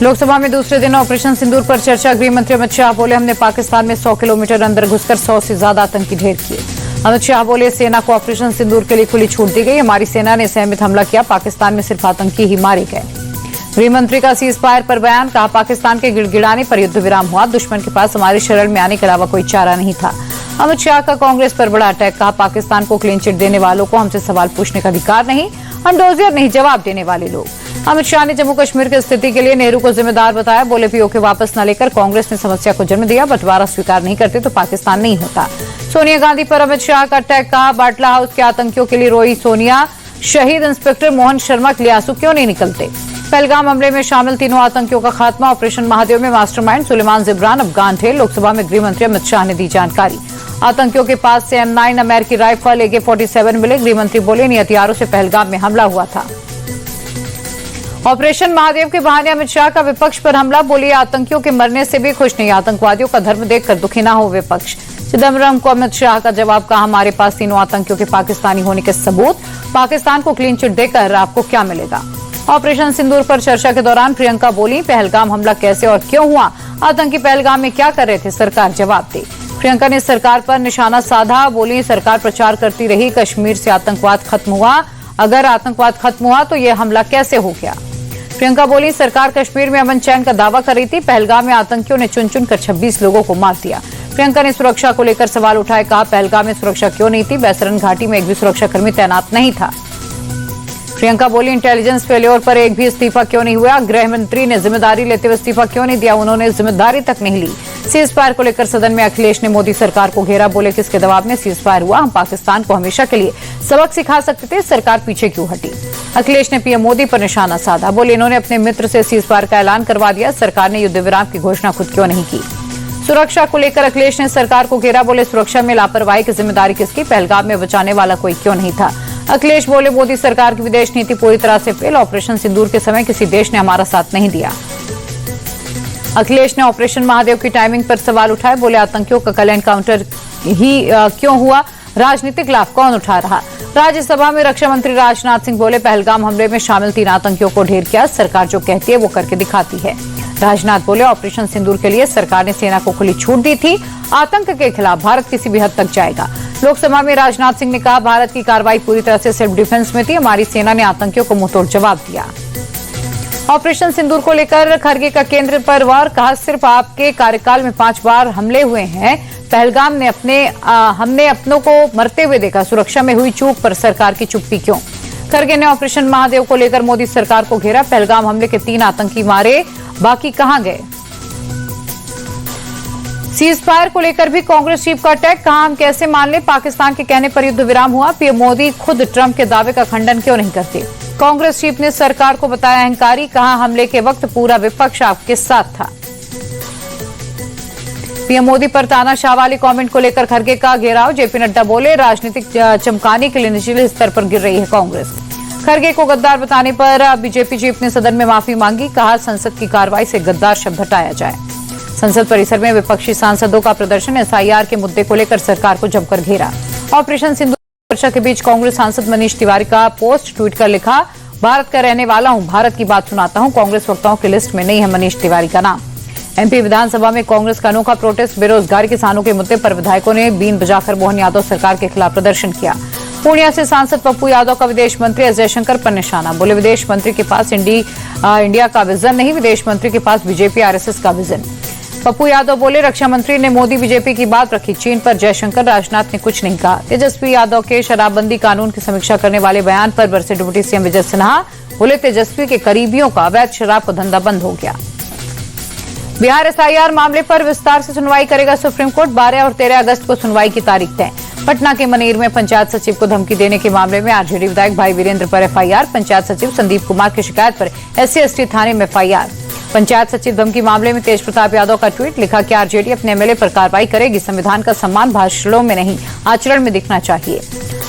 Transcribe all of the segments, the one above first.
लोकसभा में दूसरे दिन ऑपरेशन सिंदूर पर चर्चा। गृह मंत्री अमित शाह बोले, हमने पाकिस्तान में 100 किलोमीटर अंदर घुसकर 100 से ज्यादा आतंकी ढेर किए। अमित शाह बोले, सेना को ऑपरेशन सिंदूर के लिए खुली छूट दी गई। हमारी सेना ने संयमित हमला किया। पाकिस्तान में सिर्फ आतंकी ही मारे गए। गृह मंत्री का सीज फायर पर बयान। कहा, पाकिस्तान के गिड़गिड़ाने पर युद्ध विराम हुआ। दुश्मन के पास हमारी शरण में आने के अलावा कोई चारा नहीं था। अमित शाह का कांग्रेस पर बड़ा अटैक। कहा, पाकिस्तान को क्लीन चिट देने वालों को हमसे सवाल पूछने का अधिकार नहीं। हम डोजियर नहीं, जवाब देने वाले लोग। अमित शाह ने जम्मू कश्मीर की स्थिति के लिए नेहरू को जिम्मेदार बताया। बोले, पीओके वापस न लेकर कांग्रेस ने समस्या को जन्म दिया। बंटवारा स्वीकार नहीं करते तो पाकिस्तान नहीं होता। सोनिया गांधी पर अमित शाह का अटैक। कहा, बाटला हाउस के आतंकियों के लिए रोई सोनिया। शहीद इंस्पेक्टर मोहन शर्मा के लिए आंसू क्यों नहीं निकलते। पहलगाम हमले में शामिल तीनों आतंकियों का खात्मा। ऑपरेशन महादेव में मास्टरमाइंड सुलेमान जिब्रान अफगान थे। लोकसभा में गृह मंत्री अमित शाह ने दी जानकारी। आतंकियों के पास से M9 अमेरिकी राइफल AK-47 मिले। गृह मंत्री बोले, इन हथियारों से पहलगाम में हमला हुआ था। ऑपरेशन महादेव के बहाने अमित शाह का विपक्ष पर हमला। बोले, आतंकियों के मरने से भी खुश नहीं। आतंकवादियों का धर्म देखकर दुखी ना हो विपक्ष। चिदम्बरम को अमित शाह का जवाब। कहा, हमारे पास तीनों आतंकियों के पाकिस्तानी होने के सबूत। पाकिस्तान को क्लीन चिट देकर आपको क्या मिलेगा। ऑपरेशन सिंदूर पर चर्चा के दौरान प्रियंका बोली, पहलगाम हमला कैसे और क्यों हुआ। आतंकी पहलगाम में क्या कर रहे थे, सरकार जवाब दे। प्रियंका ने सरकार पर निशाना साधा। बोली, सरकार प्रचार करती रही कश्मीर से आतंकवाद खत्म हुआ। अगर आतंकवाद खत्म हुआ तो यह हमला कैसे हो गया। प्रियंका बोली, सरकार कश्मीर में अमन चैन का दावा कर रही थी। पहलगाम में आतंकियों ने चुन चुन कर 26 लोगों को मार दिया। प्रियंका ने सुरक्षा को लेकर सवाल उठाए। कहा, पहलगाम में सुरक्षा क्यों नहीं थी। बैसरन घाटी में एक भी सुरक्षाकर्मी तैनात नहीं था। प्रियंका बोली, इंटेलिजेंस फेल्योर पर एक भी इस्तीफा क्यों नहीं हुआ। गृह मंत्री ने जिम्मेदारी लेते हुए इस्तीफा क्यों नहीं दिया। उन्होंने जिम्मेदारी तक नहीं ली। सीज फायर को लेकर सदन में अखिलेश ने मोदी सरकार को घेरा। बोले, किसके दबाव में सीज फायर हुआ। हम पाकिस्तान को हमेशा के लिए सबक सिखा सकते थे, सरकार पीछे क्यों हटी। अखिलेश ने पीएम मोदी पर निशाना साधा। बोले, इन्होंने अपने मित्र से सीज फायर का ऐलान करवा दिया। सरकार ने युद्ध विराम की घोषणा खुद क्यों नहीं की। सुरक्षा को लेकर अखिलेश ने सरकार को घेरा। बोले, सुरक्षा में लापरवाही की जिम्मेदारी किसकी। पहलगाम में बचाने वाला कोई क्यों नहीं था। अखिलेश बोले, मोदी सरकार की विदेश नीति पूरी तरह से फेल। ऑपरेशन सिंदूर के समय किसी देश ने हमारा साथ नहीं दिया। अखिलेश ने ऑपरेशन महादेव की टाइमिंग पर सवाल उठाए। बोले, आतंकियों का कल एनकाउंटर ही क्यों हुआ। राजनीतिक लाभ कौन उठा रहा। राज्यसभा में रक्षा मंत्री राजनाथ सिंह बोले, पहलगाम हमले में शामिल 3 आतंकियों को ढेर किया। सरकार जो कहती है वो करके दिखाती है। राजनाथ बोले, ऑपरेशन सिंदूर के लिए सरकार ने सेना को खुली छूट दी थी। आतंक के खिलाफ भारत किसी भी हद तक जाएगा। लोकसभा में राजनाथ सिंह ने कहा, भारत की कार्रवाई पूरी तरह से सेल्फ डिफेंस में थी। हमारी सेना ने आतंकियों को मुंहतोड़ जवाब दिया। ऑपरेशन सिंदूर को लेकर खरगे का केंद्र पर वार। कहा, सिर्फ आपके कार्यकाल में 5 बार हमले हुए हैं। पहलगाम ने हमने अपनों को मरते हुए देखा। सुरक्षा में हुई चूक पर सरकार की चुप्पी क्यों। खरगे ने ऑपरेशन महादेव को लेकर मोदी सरकार को घेरा। पहलगाम हमले के 3 आतंकी मारे, बाकी कहां गए। सीज फायर को लेकर भी कांग्रेस चीफ का अटैक। कहा, हम कैसे मान ले, पाकिस्तान के कहने पर युद्ध विराम हुआ। पीएम मोदी खुद ट्रंप के दावे का खंडन क्यों नहीं करते। कांग्रेस चीफ ने सरकार को बताया अहंकारी। कहा, हमले के वक्त पूरा विपक्ष आपके साथ था। पीएम मोदी पर तानाशाह वाले कमेंट को लेकर खरगे का घेराव। जेपी नड्डा बोले, राजनीतिक चमकाने के लिए निचले स्तर पर गिर रही है कांग्रेस। खरगे को गद्दार बताने पर बीजेपी चीफ ने सदन में माफी मांगी। कहा, संसद की कार्रवाई से गद्दार शब्द हटाया जाए। संसद परिसर में विपक्षी सांसदों का प्रदर्शन। SIR के मुद्दे को लेकर सरकार को जमकर घेरा। ऑपरेशन सिंदूर चर्चा के बीच कांग्रेस सांसद मनीष तिवारी का पोस्ट ट्वीट कर लिखा, भारत का रहने वाला हूं, भारत की बात सुनाता हूं। कांग्रेस वक्ताओं की लिस्ट में नहीं है मनीष तिवारी का नाम। MP विधानसभा में कांग्रेस का अनोखा प्रोटेस्ट। बेरोजगारी किसानों के मुद्दे पर विधायकों ने बीन बजाकर मोहन यादव सरकार के खिलाफ प्रदर्शन किया। पूर्णिया से सांसद पप्पू यादव का विदेश मंत्री एस जयशंकर पर निशाना। बोले, विदेश मंत्री के पास इंडिया का विजन नहीं, विदेश मंत्री के पास BJP RSS का विजन। पप्पू यादव बोले, रक्षा मंत्री ने मोदी BJP की बात रखी। चीन पर जयशंकर, राजनाथ ने कुछ नहीं कहा। तेजस्वी यादव के शराबबंदी कानून की समीक्षा करने वाले बयान पर बरसे डिप्टी सीएम विजय सिन्हा। बोले, तेजस्वी के करीबियों का अवैध शराब का धंधा बंद हो गया। बिहार SIR मामले पर विस्तार से सुनवाई करेगा सुप्रीम कोर्ट। 12 और 13 अगस्त को सुनवाई की तारीख तय। पटना के मनेर में पंचायत सचिव को धमकी देने के मामले में RJD विधायक भाई वीरेंद्र पर FIR। पंचायत सचिव संदीप कुमार की शिकायत पर SC/ST थाने में FIR। पंचायत सचिव धमकी मामले में तेज प्रताप यादव का ट्वीट। लिखा कि RJD अपने MLA पर कार्रवाई करेगी। संविधान का सम्मान भाषणों में नहीं, आचरण में दिखना चाहिए।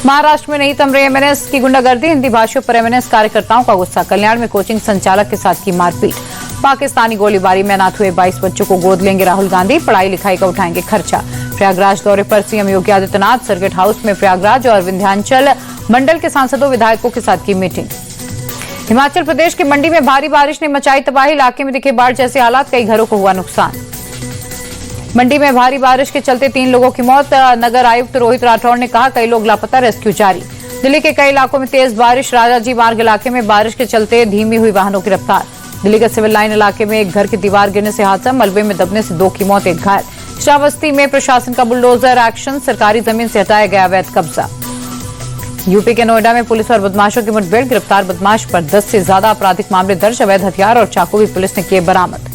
महाराष्ट्र में नहीं थम रही MNS की गुंडागर्दी। हिंदी भाषियों पर MNS कार्यकर्ताओं का गुस्सा। कल्याण में कोचिंग संचालक के साथ की मारपीट। पाकिस्तानी गोलीबारी में अनाथ हुए 22 बच्चों को गोद लेंगे राहुल गांधी। पढ़ाई लिखाई का उठाएंगे खर्चा। प्रयागराज दौरे पर CM Yogi Adityanath. Circuit house में प्रयागराज और विंध्याचल मंडल के सांसदों विधायकों के साथ की मीटिंग। हिमाचल प्रदेश के मंडी में भारी बारिश ने मचाई तबाही। इलाके में दिखे बाढ़ जैसे हालात, कई घरों को हुआ नुकसान। मंडी में भारी बारिश के चलते 3 लोगों की मौत। नगर आयुक्त रोहित राठौड़ ने कहा कई लोग लापता, रेस्क्यू जारी। दिल्ली के कई इलाकों में तेज बारिश। राजाजी मार्ग इलाके में बारिश के चलते धीमी हुई वाहनों की रफ्तार। दिल्ली के सिविल लाइन इलाके में एक घर की दीवार गिरने से हादसा। मलबे में दबने से 2 की मौत, 1 घायल। श्रावस्ती में प्रशासन का बुलडोजर एक्शन। सरकारी जमीन से हटाया गया अवैध कब्जा। यूपी के नोएडा में पुलिस और बदमाशों की मुठभेड़। गिरफ्तार बदमाश पर 10 से ज्यादा आपराधिक मामले दर्ज। अवैध हथियार और चाकू भी पुलिस ने किए बरामद।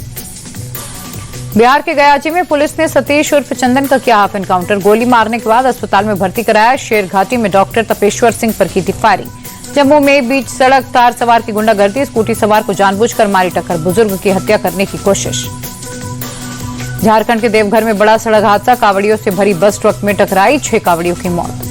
बिहार के गयाची में पुलिस ने सतीश उर्फ चंदन का किया हाफ एनकाउंटर। गोली मारने के बाद अस्पताल में भर्ती कराया। शेरघाटी में डॉक्टर तपेश्वर सिंह पर की थी फायरिंग। जम्मू में बीच सड़क कार सवार की गुंडागर्दी। स्कूटी सवार को जानबूझकर मारी टक्कर। बुजुर्ग की हत्या करने की कोशिश। झारखंड के देवघर में बड़ा सड़क हादसा। कावड़ियों से भरी बस ट्रक में टकराई। 6 कावड़ियों की मौत।